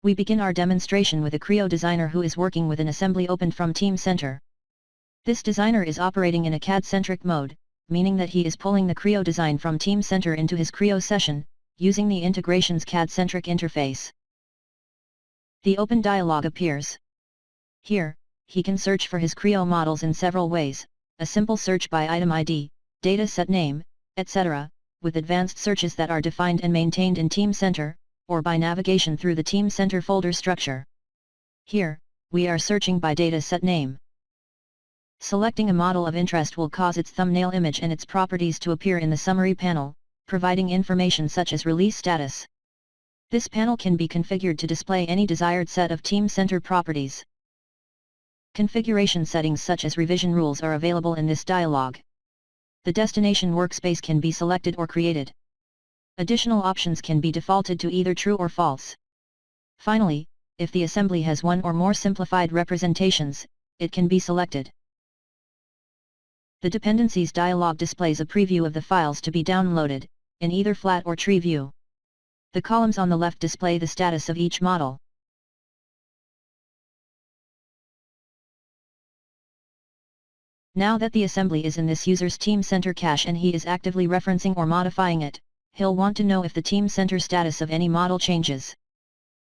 We begin our demonstration with a Creo designer who is working with an assembly opened from Teamcenter. This designer is operating in a CAD-centric mode, meaning that he is pulling the Creo design from Teamcenter into his Creo session, using the integration's CAD-centric interface. The open dialog appears. Here, he can search for his Creo models in several ways, a simple search by item ID, data set name, etc., with advanced searches that are defined and maintained in Teamcenter, or by navigation through the Teamcenter folder structure. Here, we are searching by data set name. Selecting a model of interest will cause its thumbnail image and its properties to appear in the summary panel, providing information such as release status. This panel can be configured to display any desired set of Teamcenter properties. Configuration settings such as revision rules are available in this dialog. The destination workspace can be selected or created. Additional options can be defaulted to either true or false. Finally, if the assembly has one or more simplified representations, it can be selected. The Dependencies dialog displays a preview of the files to be downloaded, in either flat or tree view. The columns on the left display the status of each model. Now that the assembly is in this user's Teamcenter cache and he is actively referencing or modifying it, he'll want to know if the Teamcenter status of any model changes.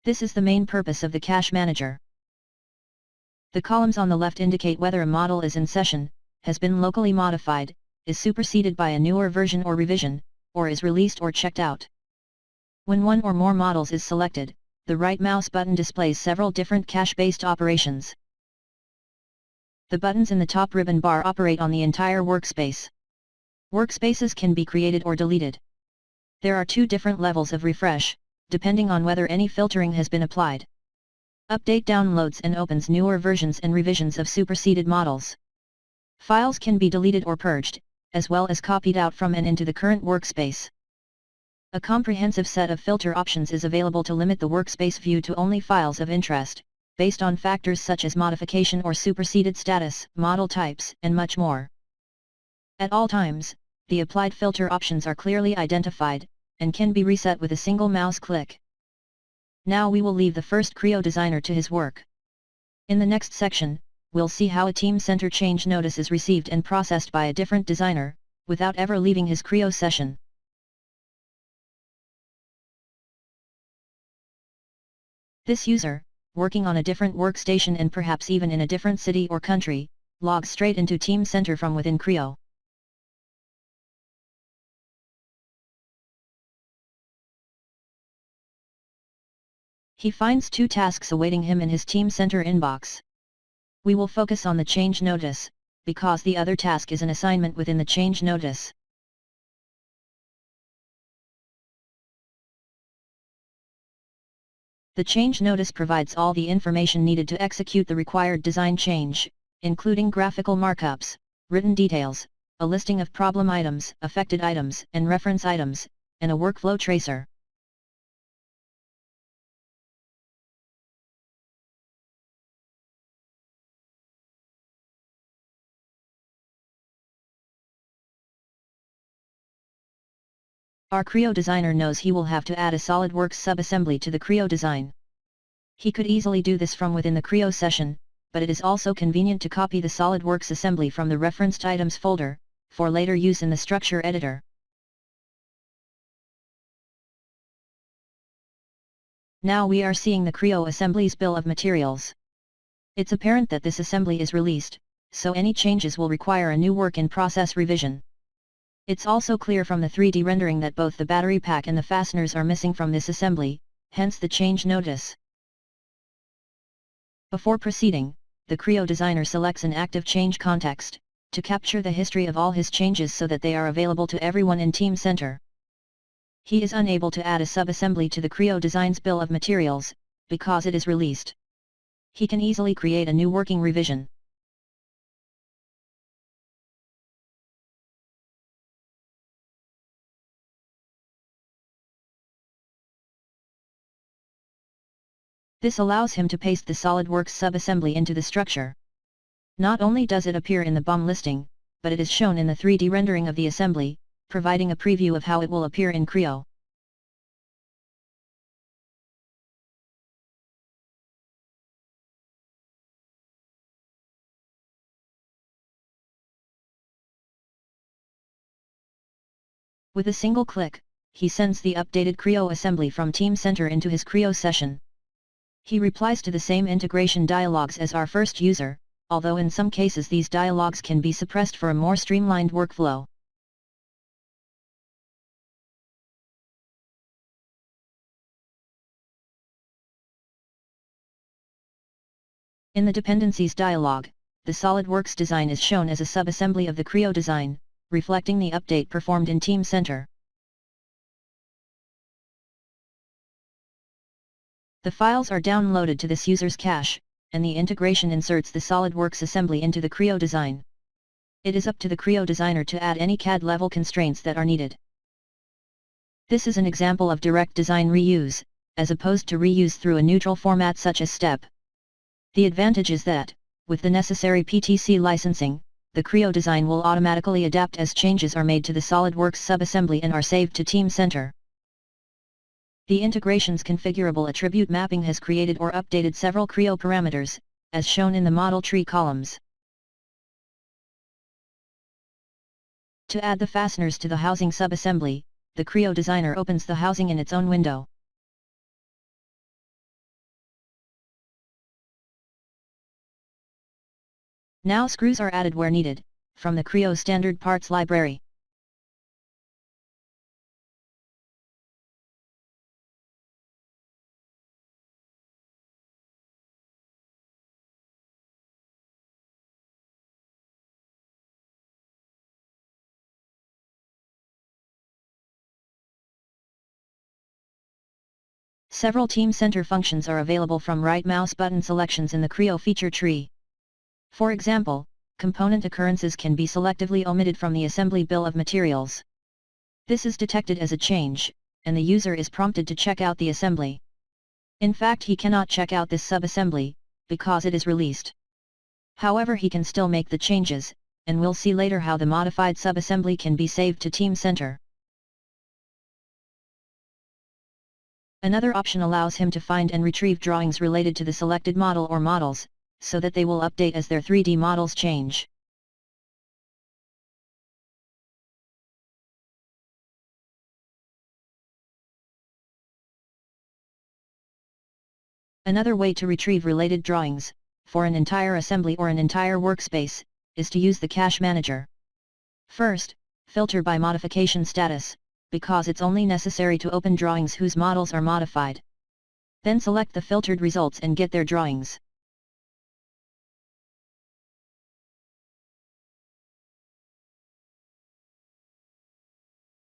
This is the main purpose of the Cache Manager. The columns on the left indicate whether a model is in session, has been locally modified, is superseded by a newer version or revision, or is released or checked out. When one or more models is selected, the right mouse button displays several different cache-based operations. The buttons in the top ribbon bar operate on the entire workspace. Workspaces can be created or deleted. There are two different levels of refresh, depending on whether any filtering has been applied. Update downloads and opens newer versions and revisions of superseded models. Files can be deleted or purged, as well as copied out from and into the current workspace. A comprehensive set of filter options is available to limit the workspace view to only files of interest, based on factors such as modification or superseded status, model types, and much more. At all times, the applied filter options are clearly identified, and can be reset with a single mouse click. Now we will leave the first Creo designer to his work. In the next section, we'll see how a Teamcenter change notice is received and processed by a different designer, without ever leaving his Creo session. This user, working on a different workstation and perhaps even in a different city or country, logs straight into Teamcenter from within Creo. He finds two tasks awaiting him in his Teamcenter inbox. We will focus on the change notice, because the other task is an assignment within the change notice. The change notice provides all the information needed to execute the required design change, including graphical markups, written details, a listing of problem items, affected items, and reference items, and a workflow tracer. Our Creo designer knows he will have to add a SolidWorks subassembly to the Creo design. He could easily do this from within the Creo session, but it is also convenient to copy the SolidWorks assembly from the referenced items folder, for later use in the structure editor. Now we are seeing the Creo assembly's bill of materials. It's apparent that this assembly is released, so any changes will require a new work-in-process revision. It's also clear from the 3D rendering that both the battery pack and the fasteners are missing from this assembly, hence the change notice. Before proceeding, the Creo designer selects an active change context, to capture the history of all his changes so that they are available to everyone in Teamcenter. He is unable to add a subassembly to the Creo design's bill of materials, because it is released. He can easily create a new working revision. This allows him to paste the SolidWorks subassembly into the structure. Not only does it appear in the BOM listing, but it is shown in the 3D rendering of the assembly, providing a preview of how it will appear in Creo. With a single click, he sends the updated Creo assembly from Teamcenter into his Creo session. He replies to the same integration dialogues as our first user, although in some cases these dialogues can be suppressed for a more streamlined workflow. In the Dependencies dialog, the SolidWorks design is shown as a subassembly of the Creo design, reflecting the update performed in Teamcenter. The files are downloaded to this user's cache, and the integration inserts the SolidWorks assembly into the Creo design. It is up to the Creo designer to add any CAD level constraints that are needed. This is an example of direct design reuse, as opposed to reuse through a neutral format such as STEP. The advantage is that, with the necessary PTC licensing, the Creo design will automatically adapt as changes are made to the SolidWorks subassembly and are saved to Teamcenter. The integration's configurable attribute mapping has created or updated several Creo parameters, as shown in the model tree columns. To add the fasteners to the housing subassembly, the Creo designer opens the housing in its own window. Now screws are added where needed, from the Creo standard parts library. Several Teamcenter functions are available from right mouse button selections in the Creo feature tree. For example, component occurrences can be selectively omitted from the assembly bill of materials. This is detected as a change, and the user is prompted to check out the assembly. In fact, he cannot check out this subassembly, because it is released. However, he can still make the changes, and we'll see later how the modified subassembly can be saved to Teamcenter. Another option allows him to find and retrieve drawings related to the selected model or models, so that they will update as their 3D models change. Another way to retrieve related drawings, for an entire assembly or an entire workspace, is to use the Cache Manager. First, filter by modification status, because it's only necessary to open drawings whose models are modified. Then select the filtered results and get their drawings.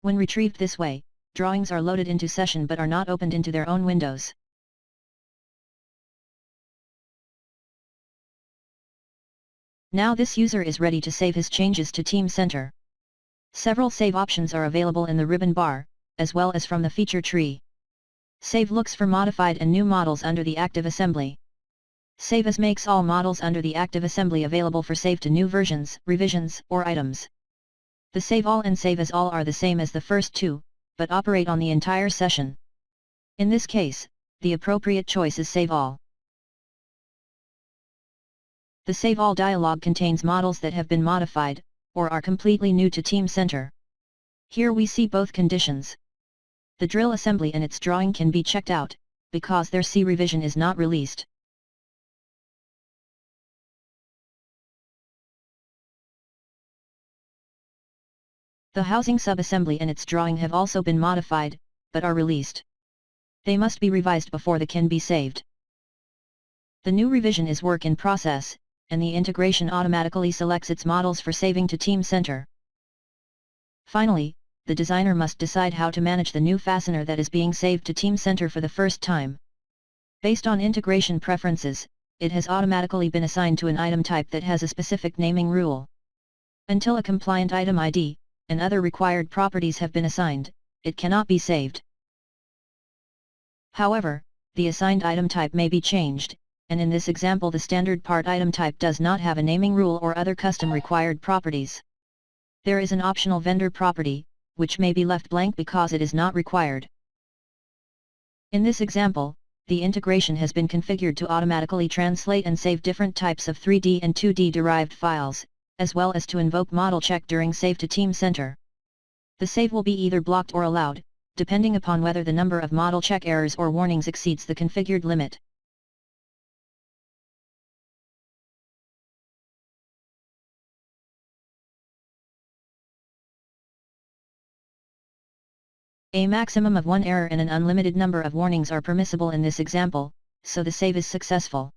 When retrieved this way, drawings are loaded into session but are not opened into their own windows. Now this user is ready to save his changes to Teamcenter. Several save options are available in the ribbon bar, as well as from the feature tree. Save looks for modified and new models under the active assembly. Save as makes all models under the active assembly available for save to new versions, revisions, or items. The Save All and Save As All are the same as the first two, but operate on the entire session. In this case, the appropriate choice is Save All. The Save All dialog contains models that have been modified, or are completely new to Teamcenter. Here we see both conditions. The drill assembly and its drawing can be checked out, because their C revision is not released. The housing subassembly and its drawing have also been modified, but are released. They must be revised before they can be saved. The new revision is work in process, and the integration automatically selects its models for saving to Teamcenter. Finally, the designer must decide how to manage the new fastener that is being saved to Teamcenter for the first time. Based on integration preferences, it has automatically been assigned to an item type that has a specific naming rule. Until a compliant item ID, and other required properties have been assigned, it cannot be saved. However, the assigned item type may be changed, and in this example the standard part item type does not have a naming rule or other custom required properties. There is an optional vendor property, which may be left blank because it is not required. In this example, the integration has been configured to automatically translate and save different types of 3D and 2D derived files, as well as to invoke model check during save to Teamcenter. The The save will be either blocked or allowed, depending upon whether the number of model check errors or warnings exceeds the configured limit. A maximum of one error and an unlimited number of warnings are permissible in this example, so the save is successful.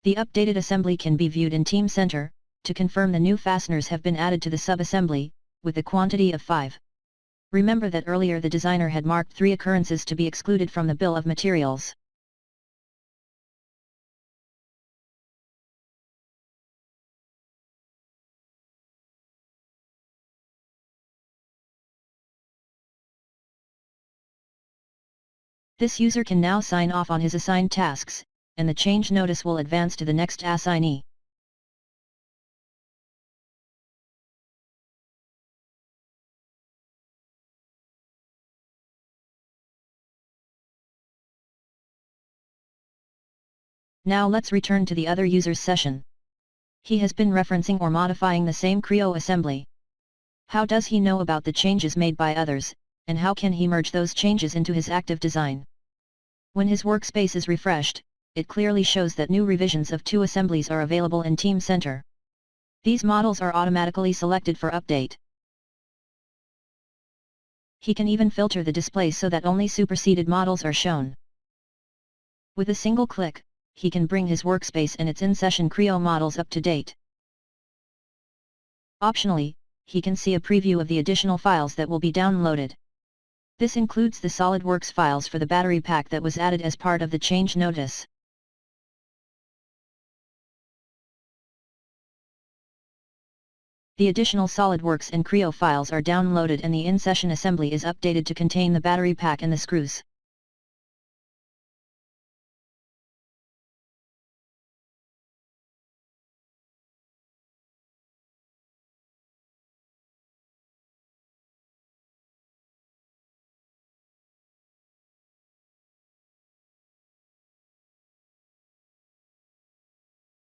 The updated assembly can be viewed in Teamcenter. To confirm the new fasteners have been added to the sub-assembly, with a quantity of 5. Remember that earlier the designer had marked 3 occurrences to be excluded from the bill of materials. This user can now sign off on his assigned tasks, and the change notice will advance to the next assignee. Now let's return to the other user's session. He has been referencing or modifying the same Creo assembly. How does he know about the changes made by others, and how can he merge those changes into his active design? When his workspace is refreshed, it clearly shows that new revisions of 2 assemblies are available in Teamcenter. These models are automatically selected for update. He can even filter the display so that only superseded models are shown. With a single click, he can bring his workspace and its in-session Creo models up to date. Optionally, he can see a preview of the additional files that will be downloaded. This includes the SolidWorks files for the battery pack that was added as part of the change notice. The additional SolidWorks and Creo files are downloaded and the in-session assembly is updated to contain the battery pack and the screws.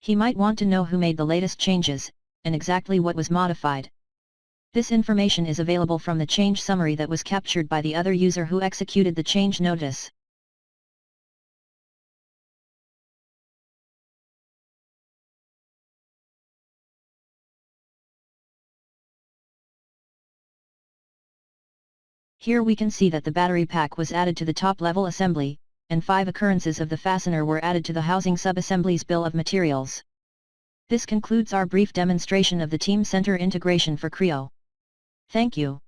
He might want to know who made the latest changes, and exactly what was modified. This information is available from the change summary that was captured by the other user who executed the change notice. Here we can see that the battery pack was added to the top-level assembly, and 5 occurrences of the fastener were added to the housing sub-assembly's bill of materials. This concludes our brief demonstration of the Teamcenter integration for Creo. Thank you.